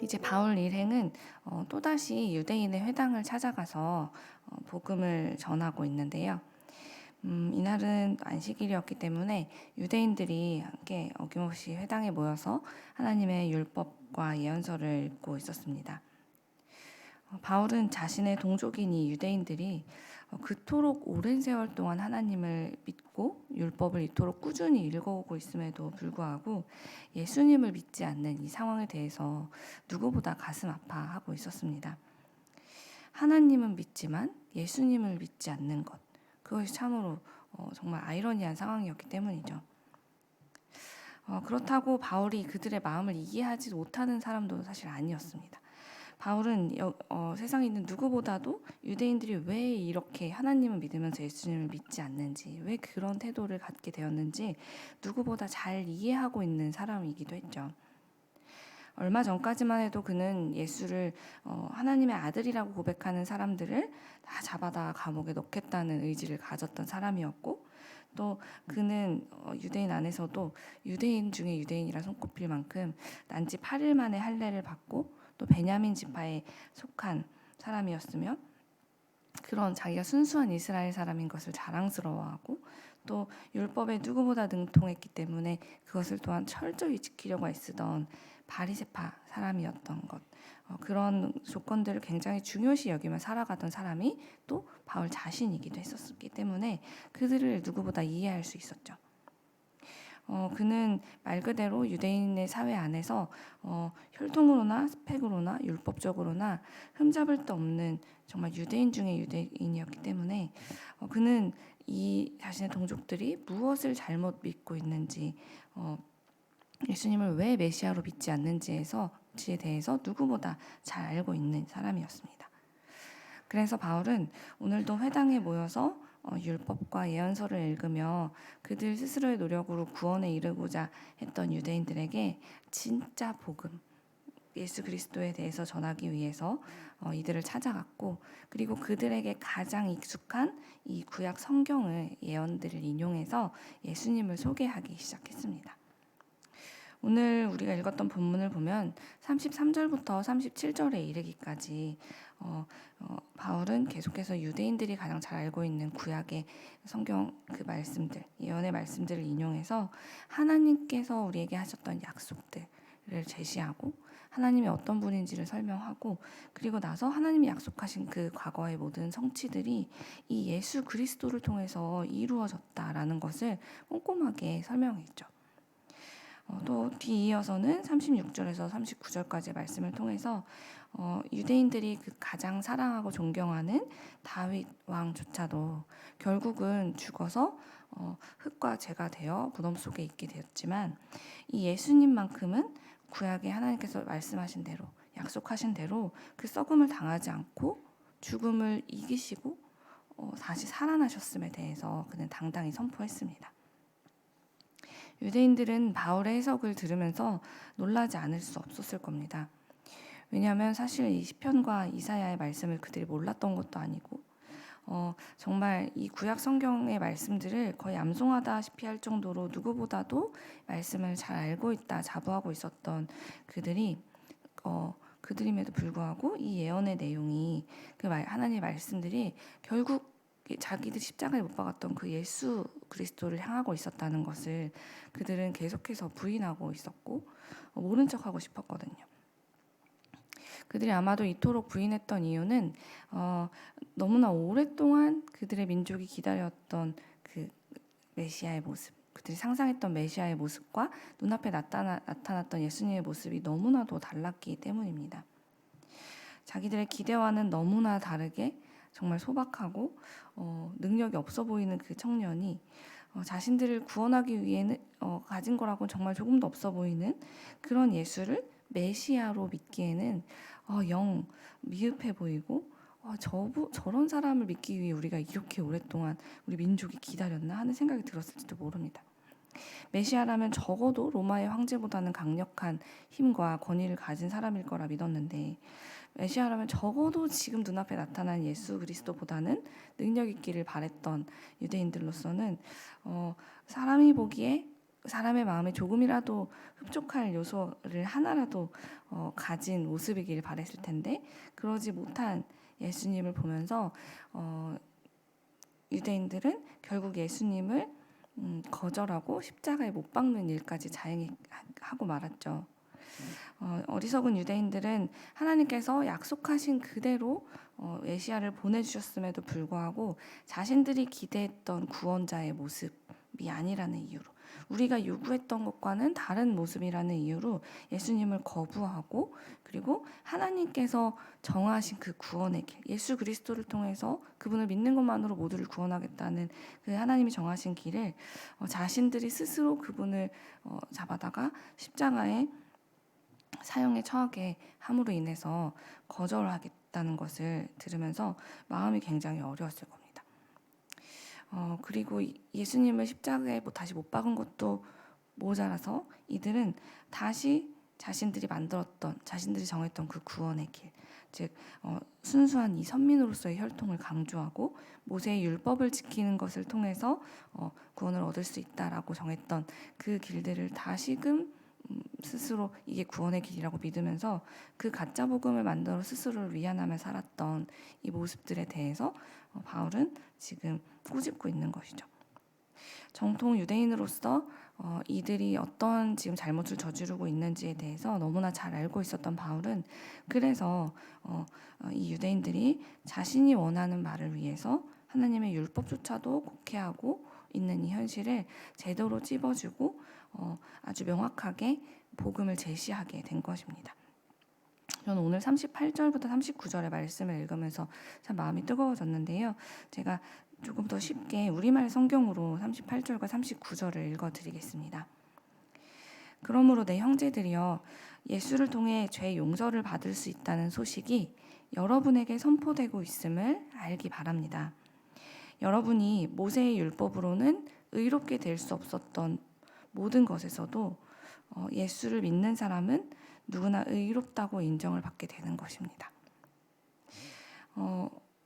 이제 바울 일행은 또다시 유대인의 회당을 찾아가서 복음을 전하고 있는데요. 이날은 안식일이었기 때문에 유대인들이 함께 어김없이 회당에 모여서 하나님의 율법과 예언서를 읽고 있었습니다. 바울은 자신의 동족인 이 유대인들이 그토록 오랜 세월 동안 하나님을 믿고 율법을 이토록 꾸준히 읽어오고 있음에도 불구하고 예수님을 믿지 않는 이 상황에 대해서 누구보다 가슴 아파하고 있었습니다. 하나님은 믿지만 예수님을 믿지 않는 것, 그것이 참으로 정말 아이러니한 상황이었기 때문이죠. 그렇다고 바울이 그들의 마음을 이해하지 못하는 사람도 사실 아니었습니다. 바울은 세상에 있는 누구보다도 유대인들이 왜 이렇게 하나님을 믿으면서 예수님을 믿지 않는지, 왜 그런 태도를 갖게 되었는지 누구보다 잘 이해하고 있는 사람이기도 했죠. 얼마 전까지만 해도 그는 예수를 하나님의 아들이라고 고백하는 사람들을 다 잡아다 감옥에 넣겠다는 의지를 가졌던 사람이었고, 또 그는 유대인 안에서도 유대인 중에 유대인이라 손꼽힐 만큼 난지 8일 만에 할례를 받고 또 베냐민 지파에 속한 사람이었으며, 그런 자기가 순수한 이스라엘 사람인 것을 자랑스러워하고 또 율법에 누구보다 능통했기 때문에 그것을 또한 철저히 지키려고 애쓰던 바리새파 사람이었던 것, 그런 조건들을 굉장히 중요시 여기며 살아가던 사람이 또 바울 자신이기도 했었기 때문에 그들을 누구보다 이해할 수 있었죠. 그는 말 그대로 유대인의 사회 안에서 혈통으로나 스펙으로나 율법적으로나 흠잡을 데 없는 정말 유대인 중에 유대인이었기 때문에 그는 이 자신의 동족들이 무엇을 잘못 믿고 있는지, 예수님을 왜 메시아로 믿지 않는지에 대해서 누구보다 잘 알고 있는 사람이었습니다. 그래서 바울은 오늘도 회당에 모여서 율법과 예언서를 읽으며 그들 스스로의 노력으로 구원에 이르고자 했던 유대인들에게 진짜 복음, 예수 그리스도에 대해서 전하기 위해서 이들을 찾아갔고, 그리고 그들에게 가장 익숙한 이 구약 성경의 예언들을 인용해서 예수님을 소개하기 시작했습니다. 오늘 우리가 읽었던 본문을 보면 33절부터 37절에 이르기까지 바울은 계속해서 유대인들이 가장 잘 알고 있는 구약의 성경 그 말씀들, 예언의 말씀들을 인용해서 하나님께서 우리에게 하셨던 약속들을 제시하고 하나님이 어떤 분인지를 설명하고, 그리고 나서 하나님이 약속하신 그 과거의 모든 성취들이 이 예수 그리스도를 통해서 이루어졌다라는 것을 꼼꼼하게 설명했죠. 또 뒤이어서는 36절에서 39절까지의 말씀을 통해서 유대인들이 그 가장 사랑하고 존경하는 다윗 왕조차도 결국은 죽어서 흙과 재가 되어 무덤 속에 있게 되었지만, 이 예수님만큼은 구약에 하나님께서 말씀하신 대로, 약속하신 대로 그 썩음을 당하지 않고 죽음을 이기시고 다시 살아나셨음에 대해서 그는 당당히 선포했습니다. 유대인들은 바울의 해석을 들으면서 놀라지 않을 수 없었을 겁니다. 왜냐하면 사실 이 시편과 이사야의 말씀을 그들이 몰랐던 것도 아니고 정말 이 구약 성경의 말씀들을 거의 암송하다시피 할 정도로 누구보다도 말씀을 잘 알고 있다 자부하고 있었던 그들임에도 불구하고 이 예언의 내용이 하나님의 말씀들이 결국 자기들 십자가에 못 박았던 그 예수 그리스도를 향하고 있었다는 것을 그들은 계속해서 부인하고 있었고 모른 척하고 싶었거든요. 그들이 아마도 이토록 부인했던 이유는 너무나 오랫동안 그들의 민족이 기다렸던 그 메시아의 모습, 그들이 상상했던 메시아의 모습과 눈앞에 나타났던 예수님의 모습이 너무나도 달랐기 때문입니다. 자기들의 기대와는 너무나 다르게 정말 소박하고 능력이 없어 보이는 그 청년이 자신들을 구원하기 위해는 가진 거라고는 정말 조금도 없어 보이는 그런 예수를 메시아로 믿기에는 영 미흡해 보이고 저런 사람을 믿기 위해 우리가 이렇게 오랫동안 우리 민족이 기다렸나 하는 생각이 들었을지도 모릅니다. 메시아라면 적어도 로마의 황제보다는 강력한 힘과 권위를 가진 사람일 거라 믿었는데, 메시아라면 적어도 지금 눈앞에 나타난 예수 그리스도보다는 능력 있기를 바랬던 유대인들로서는 사람이 보기에 사람의 마음에 조금이라도 흡족할 요소를 하나라도 가진 모습이길 바랬을 텐데 그러지 못한 예수님을 보면서 유대인들은 결국 예수님을 거절하고 십자가에 못 박는 일까지 자행하고 말았죠. 어리석은 유대인들은 하나님께서 약속하신 그대로 메시아를 보내주셨음에도 불구하고 자신들이 기대했던 구원자의 모습이 아니라는 이유로, 우리가 요구했던 것과는 다른 모습이라는 이유로 예수님을 거부하고, 그리고 하나님께서 정하신 그 구원의 길, 예수 그리스도를 통해서 그분을 믿는 것만으로 모두를 구원하겠다는 그 하나님이 정하신 길을 자신들이 스스로 그분을 잡아다가 십자가에 사형에 처하게 함으로 인해서 거절하겠다는 것을 들으면서 마음이 굉장히 어려웠을 겁니다. 그리고 예수님을 십자가에 다시 못 박은 것도 모자라서 이들은 다시 자신들이 만들었던, 자신들이 정했던 그 구원의 길, 즉 순수한 이 선민으로서의 혈통을 강조하고 모세의 율법을 지키는 것을 통해서 구원을 얻을 수 있다라고 정했던 그 길들을 다시금 스스로 이게 구원의 길이라고 믿으면서 그 가짜 복음을 만들어 스스로를 위안하며 살았던 이 모습들에 대해서 바울은 지금 꼬집고 있는 것이죠. 정통 유대인으로서 이들이 어떤 지금 잘못을 저지르고 있는지에 대해서 너무나 잘 알고 있었던 바울은 그래서 이 유대인들이 자신이 원하는 말을 위해서 하나님의 율법조차도 곡해하고 있는 이 현실을 제대로 찝어주고 아주 명확하게 복음을 제시하게 된 것입니다. 저는 오늘 38절부터 39절의 말씀을 읽으면서 참 마음이 뜨거워졌는데요. 제가 조금 더 쉽게 우리말 성경으로 38절과 39절을 읽어드리겠습니다. 그러므로 내 형제들이여, 예수를 통해 죄 용서를 받을 수 있다는 소식이 여러분에게 선포되고 있음을 알기 바랍니다. 여러분이 모세의 율법으로는 의롭게 될 수 없었던 모든 것에서도 예수를 믿는 사람은 누구나 의롭다고 인정을 받게 되는 것입니다.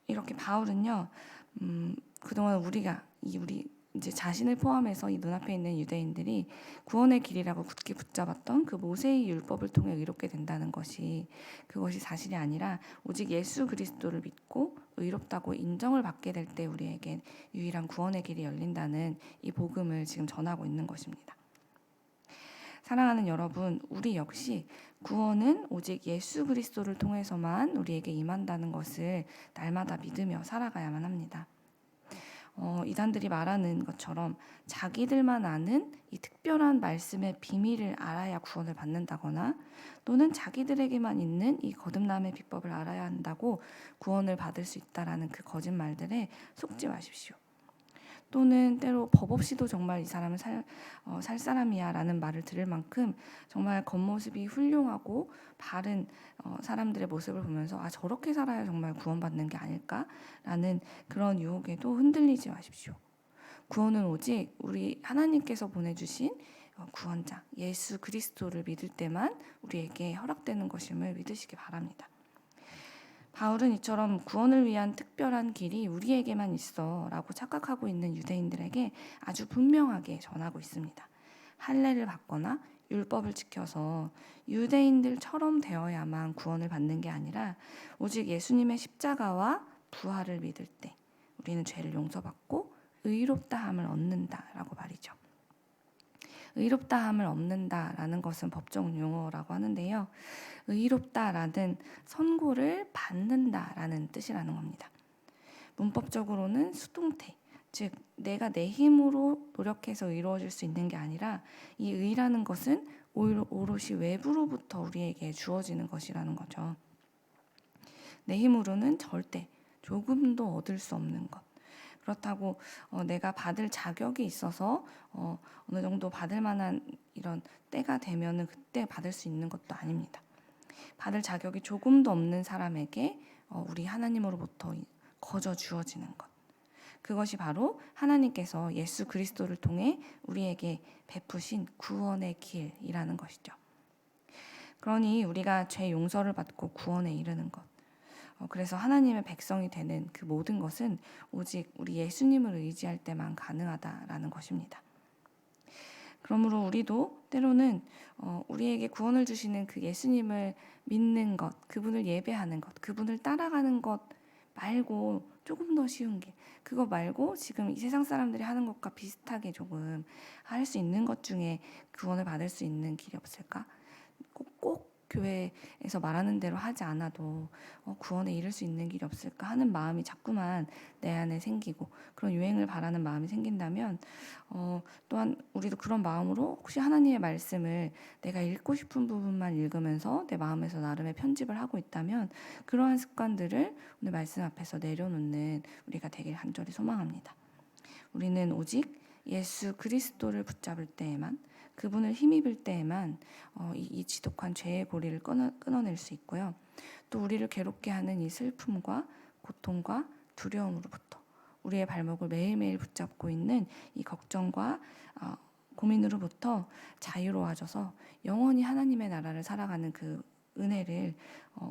이렇게 바울은요, 그동안 우리 이제 자신을 포함해서 이 눈앞에 있는 유대인들이 구원의 길이라고 굳게 붙잡았던 그 모세의 율법을 통해 의롭게 된다는 것이, 그것이 사실이 아니라 오직 예수 그리스도를 믿고 의롭다고 인정을 받게 될 때 우리에게 유일한 구원의 길이 열린다는 이 복음을 지금 전하고 있는 것입니다. 사랑하는 여러분, 우리 역시 구원은 오직 예수 그리스도를 통해서만 우리에게 임한다는 것을 날마다 믿으며 살아가야만 합니다. 이단들이 말하는 것처럼 자기들만 아는 이 특별한 말씀의 비밀을 알아야 구원을 받는다거나, 또는 자기들에게만 있는 이 거듭남의 비법을 알아야 한다고 구원을 받을 수 있다라는 그 거짓말들에 속지 마십시오. 또는 때로 법 없이도 정말 이 사람은 살 사람이야 라는 말을 들을 만큼 정말 겉모습이 훌륭하고 바른 사람들의 모습을 보면서 저렇게 살아야 정말 구원받는 게 아닐까라는 그런 유혹에도 흔들리지 마십시오. 구원은 오직 우리 하나님께서 보내주신 구원자 예수 그리스도를 믿을 때만 우리에게 허락되는 것임을 믿으시기 바랍니다. 바울은 이처럼 구원을 위한 특별한 길이 우리에게만 있어 라고 착각하고 있는 유대인들에게 아주 분명하게 전하고 있습니다. 할례를 받거나 율법을 지켜서 유대인들처럼 되어야만 구원을 받는 게 아니라 오직 예수님의 십자가와 부활을 믿을 때 우리는 죄를 용서받고 의롭다함을 얻는다라고 말이죠. 의롭다함을 얻는다라는 것은 법정 용어라고 하는데요. 의롭다라는 선고를 받는다라는 뜻이라는 겁니다. 문법적으로는 수동태, 즉 내가 내 힘으로 노력해서 이루어질 수 있는 게 아니라 이 의라는 것은 오롯이 외부로부터 우리에게 주어지는 것이라는 거죠. 내 힘으로는 절대 조금도 얻을 수 없는 것. 그렇다고 내가 받을 자격이 있어서 어느 정도 받을 만한 이런 때가 되면은 그때 받을 수 있는 것도 아닙니다. 받을 자격이 조금도 없는 사람에게 우리 하나님으로부터 거저 주어지는 것. 그것이 바로 하나님께서 예수 그리스도를 통해 우리에게 베푸신 구원의 길이라는 것이죠. 그러니 우리가 죄 용서를 받고 구원에 이르는 것, 그래서 하나님의 백성이 되는 그 모든 것은 오직 우리 예수님을 의지할 때만 가능하다라는 것입니다. 그러므로 우리도 때로는 우리에게 구원을 주시는 그 예수님을 믿는 것, 그분을 예배하는 것, 그분을 따라가는 것 말고 조금 더 쉬운 길, 그거 말고 지금 이 세상 사람들이 하는 것과 비슷하게 조금 할 수 있는 것 중에 구원을 받을 수 있는 길이 없을까? 꼭 교회에서 말하는 대로 하지 않아도 구원에 이를 수 있는 길이 없을까 하는 마음이 자꾸만 내 안에 생기고 그런 유행을 바라는 마음이 생긴다면 또한 우리도 그런 마음으로 혹시 하나님의 말씀을 내가 읽고 싶은 부분만 읽으면서 내 마음에서 나름의 편집을 하고 있다면 그러한 습관들을 오늘 말씀 앞에서 내려놓는 우리가 되길 간절히 소망합니다. 우리는 오직 예수 그리스도를 붙잡을 때에만, 그분을 힘입을 때에만 이 지독한 죄의 고리를 끊어낼 수 있고요. 또 우리를 괴롭게 하는 이 슬픔과 고통과 두려움으로부터, 우리의 발목을 매일매일 붙잡고 있는 이 걱정과 고민으로부터 자유로워져서 영원히 하나님의 나라를 살아가는 그 은혜를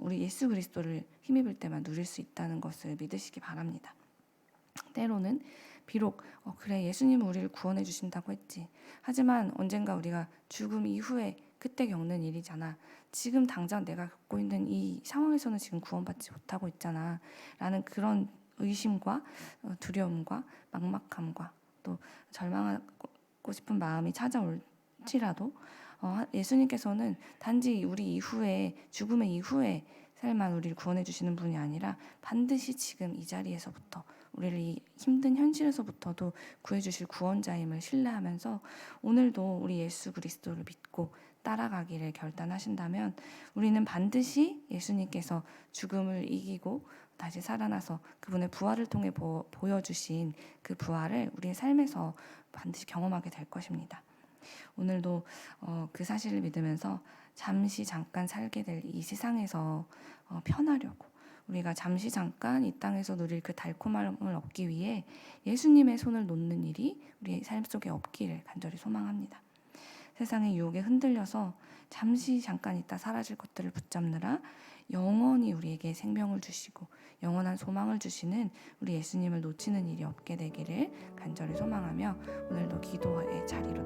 우리 예수 그리스도를 힘입을 때만 누릴 수 있다는 것을 믿으시기 바랍니다. 때로는 비록 그래 예수님은 우리를 구원해 주신다고 했지. 하지만 언젠가 우리가 죽음 이후에 그때 겪는 일이잖아. 지금 당장 내가 겪고 있는 이 상황에서는 지금 구원받지 못하고 있잖아. 라는 그런 의심과 두려움과 막막함과 또 절망하고 싶은 마음이 찾아올지라도 예수님께서는 단지 우리 이후에 죽음의 이후에 삶만 우리를 구원해 주시는 분이 아니라 반드시 지금 이 자리에서부터 우리를 이 힘든 현실에서부터도 구해주실 구원자임을 신뢰하면서 오늘도 우리 예수 그리스도를 믿고 따라가기를 결단하신다면 우리는 반드시 예수님께서 죽음을 이기고 다시 살아나서 그분의 부활을 통해 보여주신 그 부활을 우리의 삶에서 반드시 경험하게 될 것입니다. 오늘도 그 사실을 믿으면서 잠시 잠깐 살게 될 이 세상에서 편하려고 우리가 잠시 잠깐 이 땅에서 누릴 그 달콤함을 얻기 위해 예수님의 손을 놓는 일이 우리의 삶 속에 없기를 간절히 소망합니다. 세상의 유혹에 흔들려서 잠시 잠깐 있다 사라질 것들을 붙잡느라 영원히 우리에게 생명을 주시고 영원한 소망을 주시는 우리 예수님을 놓치는 일이 없게 되기를 간절히 소망하며 오늘도 기도의 자리로